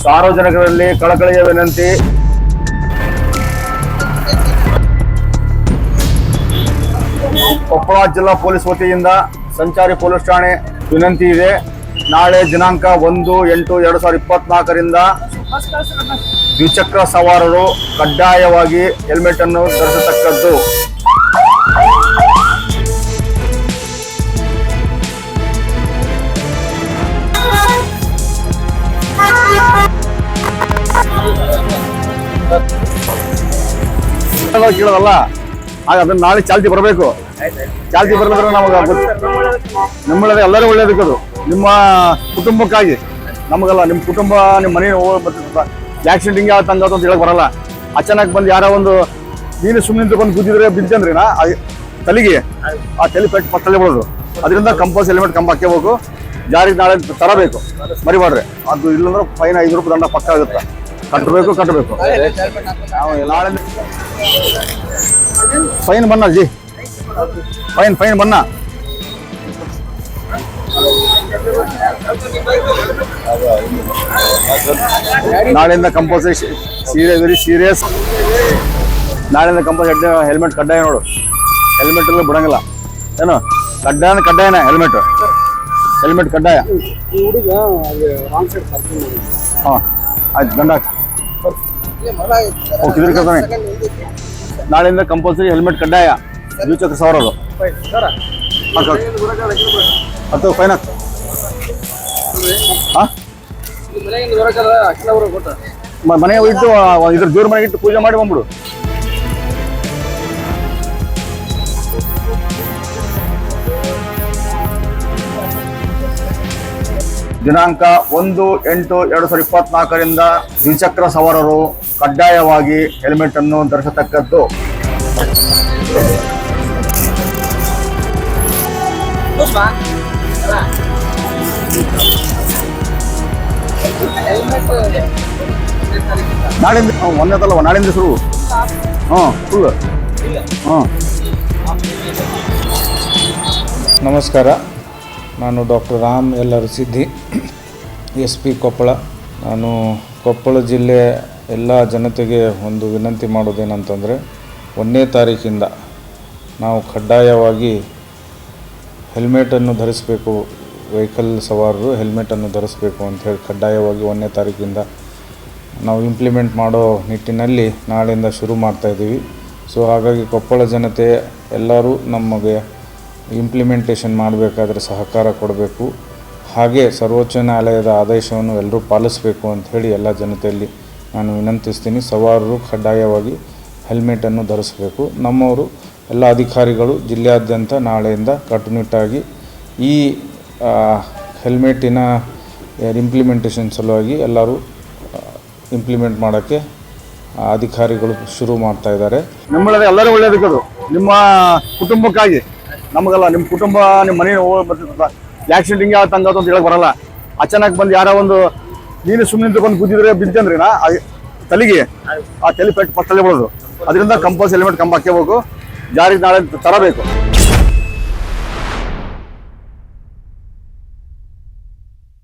ಸಾರ್ವಜನಿಕರಲ್ಲಿ ಕಳಕಳಿಯ ವಿನಂತಿ. ಕೊಪ್ಪಳ ಜಿಲ್ಲಾ ಪೊಲೀಸ್ ವತಿಯಿಂದ ಸಂಚಾರಿ ಪೊಲೀಸ್ ಠಾಣೆ ವಿನಂತಿ ಇದೆ. ನಾಳೆ ದಿನಾಂಕ 1/8/2024 ದ್ವಿಚಕ್ರ ಸವಾರರು ಕಡ್ಡಾಯವಾಗಿ ಹೆಲ್ಮೆಟ್ ಅನ್ನು ಧರಿಸತಕ್ಕದ್ದು. ಕೇಳೋದಲ್ಲ, ಆಗ ಅದನ್ನ ನಾಳೆ ಚಾಲ್ತಿ ಬರಬೇಕು. ಚಾಲ್ತಿ ಬರಲಿದ್ರೆ ನಮಗೆ ನಮ್ಮೊಳ್ಳೇದು, ಎಲ್ಲರೂ ಒಳ್ಳೇದಕ್ಕದು. ನಿಮ್ಮ ಕುಟುಂಬಕ್ಕಾಗಿ, ನಮಗಲ್ಲ, ನಿಮ್ಮ ಕುಟುಂಬ, ನಿಮ್ಮ ಮನೆ ಆಕ್ಸಿಡೆಂಟ್ ಹಿಂಗೆ ತಂಗ ಅಂತ ಹೇಳಕ್ ಬರಲ್ಲ. ಅಚಾನಕ್ ಬಂದು ಯಾರೋ ಒಂದು ನೀನು ಸುಮ್ಮನೆ ನಿಂತ್ಕೊಂಡು ಕೂತಿದ್ರೆ ಬಿದ್ದಂದ್ರಿನ ತಲೆಗೆ ಆ ತಲೆ ಪೆಟ್ಟು ಪತ್ತಲೆ ಬಿಡೋದು. ಅದರಿಂದ ಕಂಪಲ್ಸರಿ ಹೆಲ್ಮೆಟ್ ಕಂಬ ಹಾಕಬೇಕು. ಜಾರಿಗೆ ನಾಳೆ ತರಬೇಕು, ಮರಿಬಾರ್ರಿ. ಅದು ಇಲ್ಲಂದ್ರೆ ಫೈನ್ 5 ರೂಪಾಯಿ ದಂಡ ಪಕ್ಕ ಆಗುತ್ತೆ. ಕಟ್ಟಬೇಕು. ನಾಳೆ ಫೈನ್ ಬನ್ನ ಜಿ, ಫೈನ್ ಬನ್ನ. ನಾಳೆಯಿಂದ ಕಂಪಲ್ಸರಿ ಸೀರಿಯಸ್. ನಾಳೆಯಿಂದ ಕಂಪಲ್ಸರಿ ಹೆಲ್ಮೆಟ್ ಕಡ್ಡಾಯ ನೋಡು. ಹೆಲ್ಮೆಟ್ ಎಲ್ಲ ಬಿಡಂಗಿಲ್ಲ ಏನು, ಕಡ್ಡಾಯನ ಹೆಲ್ಮೆಟ್ ಕಡ್ಡಾಯ. ಹಾಂ ಆಯ್ತು, ದಂಡ ಓಕೆ. ನಾಳೆಯಿಂದ ಕಂಪಲ್ಸರಿ ಹೆಲ್ಮೆಟ್ ಕಡ್ಡಾಯ. ದ್ವಿಚಕ್ರ ಸವಾರರು ಅದು ಫೈನ್ ಹಾಕ. ಮನೆಗೆ ಇಟ್ಟು ಇದ್ರ ದೇವ್ರ ಮನೆಗೆ ಇಟ್ಟು ಪೂಜೆ ಮಾಡಿ ಬಂದ್ಬಿಡು. ದಿನಾಂಕ 1/8/2024 ದ್ವಿಚಕ್ರ ಸವಾರರು ಕಡ್ಡಾಯವಾಗಿ ಹೆಲ್ಮೆಟ್ ಅನ್ನು ಧರಿಸತಕ್ಕದ್ದು. ನಾಳಿಂದ ಒಂದೇದಲ್ಲ, ನಾಳಿಂದ ಶುರು. ಫುಲ್. ನಮಸ್ಕಾರ, ನಾನು doctor Ram L Arasiddhi, SP Koppal. ನಾನು ಕೊಪ್ಪಳ ಜಿಲ್ಲೆಯ ಎಲ್ಲ ಜನತೆಗೆ ಒಂದು ವಿನಂತಿ ಮಾಡೋದೇನಂತಂದರೆ, 1ನೇ ತಾರೀಕಿಂದ ನಾವು ಕಡ್ಡಾಯವಾಗಿ ಹೆಲ್ಮೆಟನ್ನು ಧರಿಸಬೇಕು. ವೆಹಿಕಲ್ ಸವಾರರು ಹೆಲ್ಮೆಟನ್ನು ಧರಿಸಬೇಕು ಅಂಥೇಳಿ ಕಡ್ಡಾಯವಾಗಿ 1ನೇ ತಾರೀಕಿಂದ ನಾವು ಇಂಪ್ಲಿಮೆಂಟ್ ಮಾಡೋ ನಿಟ್ಟಿನಲ್ಲಿ ನಾಳೆಯಿಂದ ಶುರು ಮಾಡ್ತಾಯಿದ್ದೀವಿ. ಸೊ ಹಾಗಾಗಿ ಕೊಪ್ಪಳ ಜನತೆ ಎಲ್ಲರೂ ನಮಗೆ ಇಂಪ್ಲಿಮೆಂಟೇಷನ್ ಮಾಡಬೇಕಾದ್ರೆ ಸಹಕಾರ ಕೊಡಬೇಕು. ಹಾಗೆ ಸರ್ವೋಚ್ಚ ನ್ಯಾಯಾಲಯದ ಆದೇಶವನ್ನು ಎಲ್ಲರೂ ಪಾಲಿಸಬೇಕು ಅಂಥೇಳಿ ಎಲ್ಲ ಜನತೆಯಲ್ಲಿ ನಾನು ವಿನಂತಿಸ್ತೀನಿ. ಸವಾರರು ಕಡ್ಡಾಯವಾಗಿ ಹೆಲ್ಮೆಟನ್ನು ಧರಿಸಬೇಕು. ನಮ್ಮವರು ಎಲ್ಲ ಅಧಿಕಾರಿಗಳು ಜಿಲ್ಲೆಯಾದ್ಯಂತ ನಾಳೆಯಿಂದ ಕಟ್ಟುನಿಟ್ಟಾಗಿ ಈ ಹೆಲ್ಮೆಟಿನ ಇಂಪ್ಲಿಮೆಂಟೇಷನ್ ಸಲುವಾಗಿ ಎಲ್ಲರೂ ಇಂಪ್ಲಿಮೆಂಟ್ ಮಾಡೋಕ್ಕೆ ಅಧಿಕಾರಿಗಳು ಶುರು ಮಾಡ್ತಾ ಇದ್ದಾರೆ. ನಮ್ಮೊಳ್ಳೇದು, ಎಲ್ಲರೂ ಒಳ್ಳೇದಕ್ಕದು. ನಿಮ್ಮ ಕುಟುಂಬಕ್ಕಾಗಿ, ನಮಗಲ್ಲ, ನಿಮ್ಮ ಕುಟುಂಬ, ನಿಮ್ಮ ಮನೆ ಆಕ್ಸಿಡೆಂಟ್ ಹಿಂಗೆ ತಂಗ ಅಂತ ಹೇಳಕ್ ಬರಲ್ಲ. ಅಚಾನಕ್ ಬಂದು ಯಾರೋ ಒಂದು ನೀನು ಸುಮ್ಮನೆ ನಿಂತ್ಕೊಂಡು ಕೂತಿದ್ರೆ ಬಿದ್ದಂದ್ರಿನ ತಲೆಗೆ ಆ ತಲೆ ಪೆಟ್ಟು ಪತ್ತಲೆ ಬಿಡೋದು. ಅದರಿಂದ ಕಂಪಲ್ಸರಿ ಹೆಲ್ಮೆಟ್ ಕಂಬ ಹಾಕಬೇಕು. ಜಾರಿಗೆ ನಾಳೆ ತರಬೇಕು.